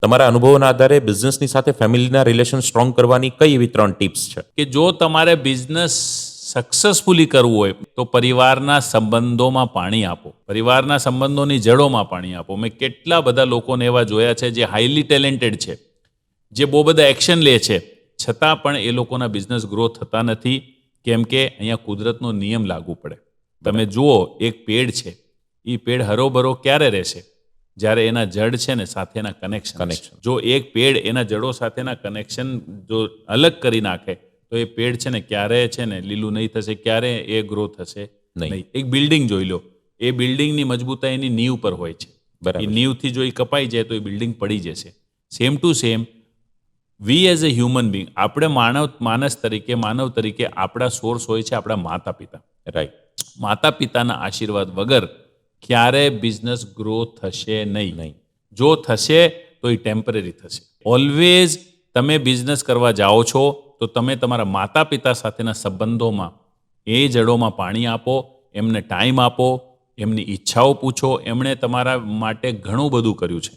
તમારા અનુભવોના આધારે બિઝનેસની સાથે ફેમિલીના રિલેશન સ્ટ્રોંગ કરવાની કઈ એવી 3 ટિપ્સ છે? કે જો તમારે બિઝનેસ સક્સેસફુલી કરવું હોય તો પરિવારના સંબંધોમાં પાણી આપો, પરિવારના સંબંધોની જડોમાં પાણી આપો. મેં કેટલા બધા લોકોને એવા જોયા છે જે હાઈલી ટેલેન્ટેડ છે, જે બહુ બધા એક્શન લે છે, છતાં પણ એ લોકોના બિઝનેસ ગ્રો થતા નથી. કેમ કે અહીંયા કુદરતનો નિયમ લાગુ પડે. તમે જુઓ, એક પેડ છે, એ પેડ હરોભરો ક્યારે રહેશે? જ્યારે એના જડ છે ને સાથેના કનેક્શન. જો એક પેડ એના જડો સાથેના કનેક્શન જો અલગ કરી નાખે તો એ પેડ છે ને ક્યારે છે ને લીલું નહીં થશે, ક્યારે એ ગ્રો થશે નહીં. એક બિલ્ડિંગ જોઈ લો, એ બિલ્ડિંગની મજબૂતાઈ એની નીંવ પર હોય છે. એ નીંવથી જો એ કપાઈ જાય તો એ બિલ્ડિંગ પડી જશે. Same to same we as a human being, આપણે માનવ તરીકે આપણા સોર્સ હોય છે આપણા માતા પિતા. રાઈટ. માતા પિતાના આશીર્વાદ વગર ક્યારે બિઝનેસ ગ્રો થશે નહીં. જો થશે તો એ ટેમ્પરરી થશે. ઓલવેઝ તમે બિઝનેસ કરવા જાઓ છો તો તમે તમારા માતા પિતા સાથેના સંબંધોમાં એ જડોમાં પાણી આપો, એમને ટાઈમ આપો, એમની ઈચ્છાઓ પૂછો. એમણે તમારા માટે ઘણું બધું કર્યું છે.